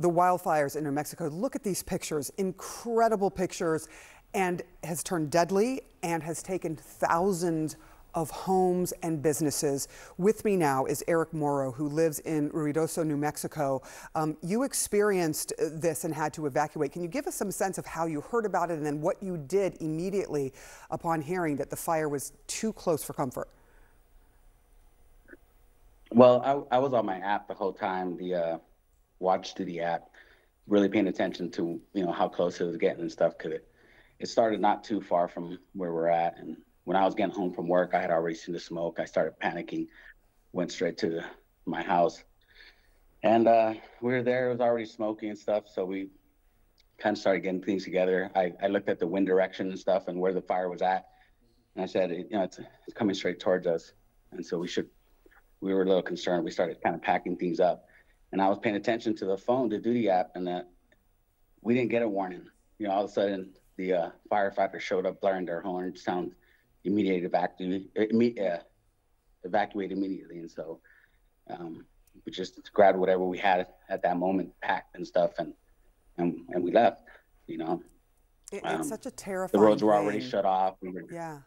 the wildfires in New Mexico. Look at these pictures, incredible pictures, and has turned deadly and has taken thousands of homes and businesses. With me now is Eric Morrow, who lives in Ruidoso, New Mexico. You experienced this and had to evacuate. Can you give us some sense of how you heard about it and then what you did immediately upon hearing that the fire was too close for comfort? Well, I was on my app the whole time, the watch through the app, really paying attention to, how close it was getting and stuff, because it started not too far from where we're at. And when I was getting home from work, I had already seen the smoke. I started panicking, went straight to my house. And we were there, it was already smoky and stuff. So we kind of started getting things together. I looked at the wind direction and stuff and where the fire was at. And I said, it's coming straight towards us. And so we were a little concerned. We started kind of packing things up. And I was paying attention to the phone to do the app, and that we didn't get a warning. All of a sudden, the firefighter showed up blaring their horn, sound immediate evacuate immediately. And so we just grabbed whatever we had at that moment, packed and stuff, and we left. It's such a terrifying the roads were thing. already shut off. Yeah.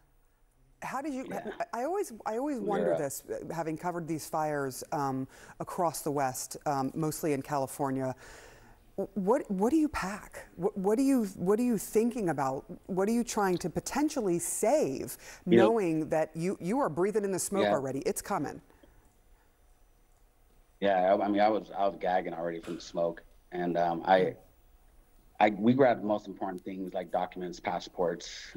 How did you? Yeah. I always wonder this, having covered these fires across the West, mostly in California. What do you pack? What are you thinking about? What are you trying to potentially save, knowing that you are breathing in the smoke already? It's coming. Yeah, I was gagging already from the smoke, and we grabbed the most important things like documents, passports,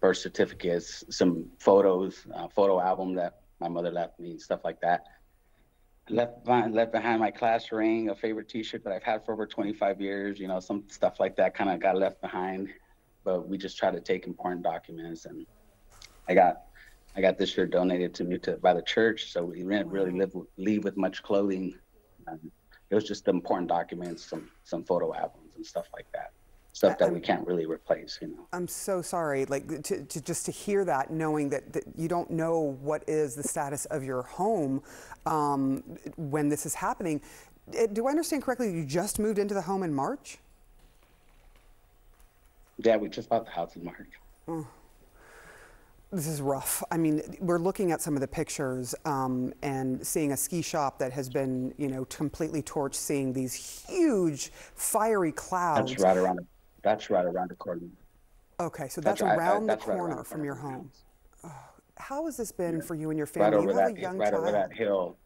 birth certificates, some photos, photo album that my mother left me, stuff like that. Left behind my class ring, a favorite T-shirt that I've had for over 25 years. Some stuff like that kind of got left behind, but we just try to take important documents. And I got this shirt donated to me by the church, so we didn't really leave with much clothing. It was just the important documents, some photo albums and stuff like that. Stuff that we can't really replace, I'm so sorry, to hear that, knowing that you don't know what is the status of your home when this is happening. Do I understand correctly, you just moved into the home in March? Yeah, we just bought the house in March. Oh. This is rough. I mean, we're looking at some of the pictures and seeing a ski shop that has been, completely torched, seeing these huge fiery clouds. That's right around the corner. Okay, so that's around the corner from your home. Oh, how has this been for you and your family? You have a young child. Over that hill.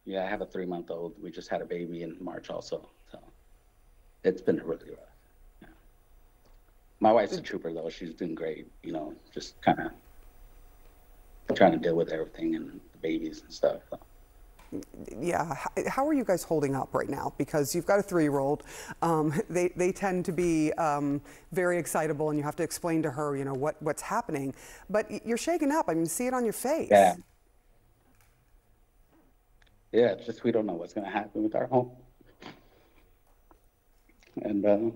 Yeah, I have a 3-month-old. We just had a baby in March also. So it's been really rough. My wife's a trooper, though. She's doing great, just kind of trying to deal with everything and the babies and stuff. So. Yeah. How are you guys holding up right now? Because you've got a 3-year-old. They tend to be very excitable, and you have to explain to her, what's happening. But you're shaken up. I mean, see it on your face. Yeah. Yeah, it's just we don't know what's going to happen with our home. And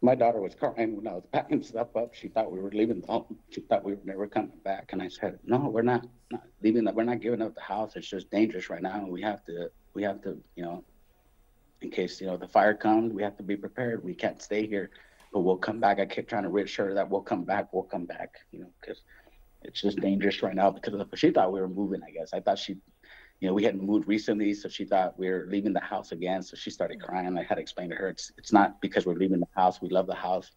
my daughter was crying when I was packing stuff up. She thought we were leaving the home. She thought we were never coming back. And I said, no, we're not leaving. We're not giving up the house. It's just dangerous right now. And we have to, in case, the fire comes, we have to be prepared. We can't stay here, but we'll come back. I kept trying to reassure her that we'll come back, because it's just dangerous right now she thought we were moving, I guess. I thought we hadn't moved recently, so she thought we were leaving the house again. So she started crying. I had to explain to her, it's not because we're leaving the house. We love the house.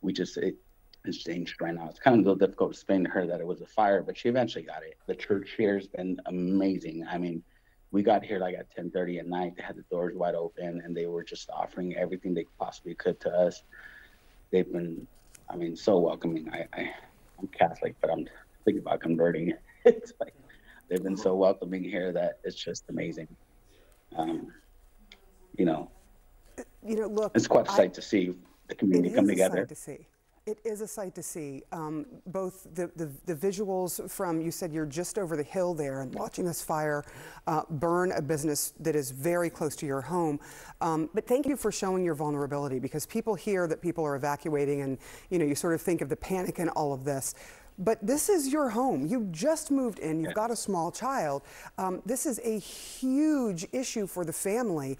It's dangerous right now. It's kind of a little difficult to explain to her that it was a fire, but she eventually got it. The church here has been amazing. I mean, we got here at 10:30 at night. They had the doors wide open, and they were just offering everything they possibly could to us. They've been, so welcoming. I'm Catholic, but I'm thinking about converting. It's like, they've been so welcoming here that it's just amazing. Look, it's quite a sight to see the community come together. It is a sight to see. It is a sight to see. Both the visuals from, you said you're just over the hill there and watching this fire burn a business that is very close to your home. But thank you for showing your vulnerability, because people hear that people are evacuating and, you sort of think of the panic in all of this. But this is your home. You just moved in. You've got a small child. This is a huge issue for the family.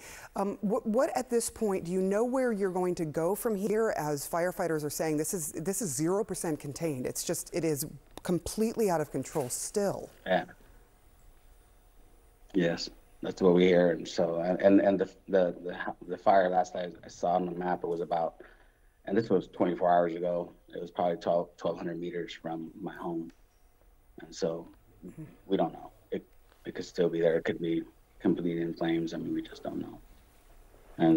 What at this point, do you know where you're going to go from here? As firefighters are saying, this is 0% contained. It is completely out of control still. Yeah. Yes, that's what we hear. And so, and the fire last night I saw on the map, it was about, and this was 24 hours ago, it was probably 1,200 meters from my home. And so we don't know. It could still be there. It could be completely in flames. I mean, we just don't know. And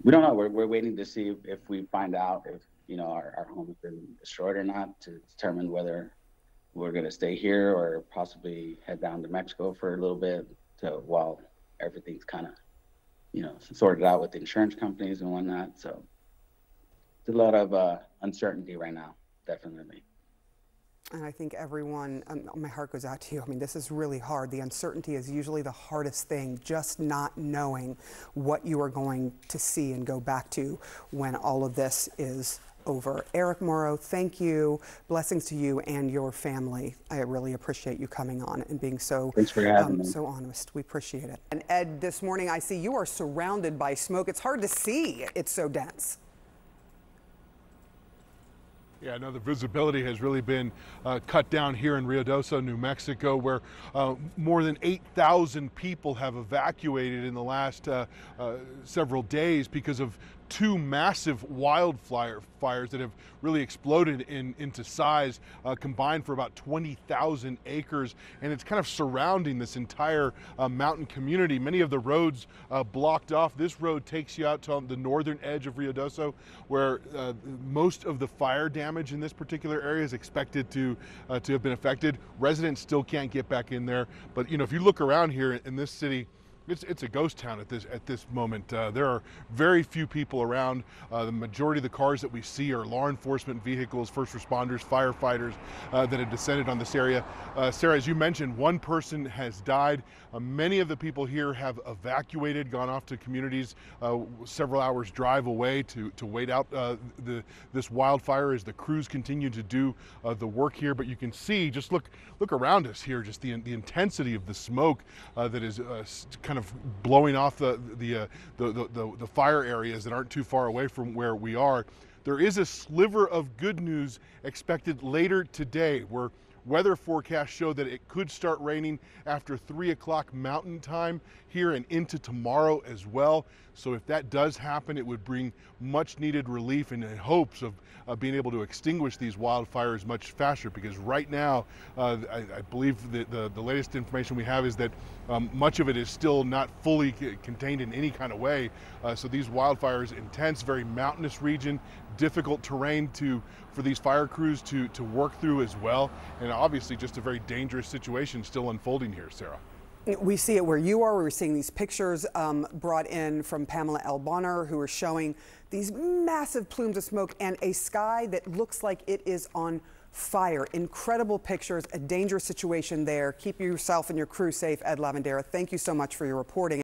we don't know. We're waiting to see if we find out if, you know, our home has been destroyed or not, to determine whether we're going to stay here or possibly head down to Mexico for a little bit while everything's kind of, you know, sorted out with the insurance companies and whatnot. So it's a lot of uncertainty right now, definitely. And I think everyone, my heart goes out to you. I mean, this is really hard. The uncertainty is usually the hardest thing, just not knowing what you are going to see and go back to when all of this is over. Eric Morrow, thank you. Blessings to you and your family. I really appreciate you coming on and being so, Thanks for having me. So honest. We appreciate it. And Ed, this morning I see you are surrounded by smoke. It's hard to see. It's so dense. Yeah, no, the visibility has really been cut down here in Ruidoso, New Mexico, where more than 8,000 people have evacuated in the last several days because of two massive wildfires that have really exploded into size, combined for about 20,000 acres, and it's kind of surrounding this entire mountain community. Many of the roads blocked off. This road takes you out to the northern edge of Ruidoso, where most of the fire damage in this particular area is expected to have been affected. Residents still can't get back in there, but you know, if you look around here in this city, it's a ghost town at this moment. There are very few people around. The majority of the cars that we see are law enforcement vehicles, first responders, firefighters that have descended on this area. Sarah, as you mentioned, one person has died. Many of the people here have evacuated, gone off to communities several hours drive away to wait out this wildfire as the crews continue to do the work here. But you can see, just look around us here, just the intensity of the smoke that is kind of blowing off the fire areas that aren't too far away from where we are. There is a sliver of good news expected later today, where weather forecasts show that it could start raining after 3 o'clock Mountain Time here and into tomorrow as well. So if that does happen, it would bring much needed relief and in hopes of being able to extinguish these wildfires much faster, because right now, I believe the latest information we have is that much of it is still not fully contained in any kind of way. So these wildfires, intense, very mountainous region, difficult terrain for these fire crews to work through as well. And obviously just a very dangerous situation still unfolding here, Sarah. We see it where you are. We're seeing these pictures brought in from Pamela L. Bonner, who are showing these massive plumes of smoke and a sky that looks like it is on fire. Incredible pictures, a dangerous situation there. Keep yourself and your crew safe. Ed Lavandera, thank you so much for your reporting.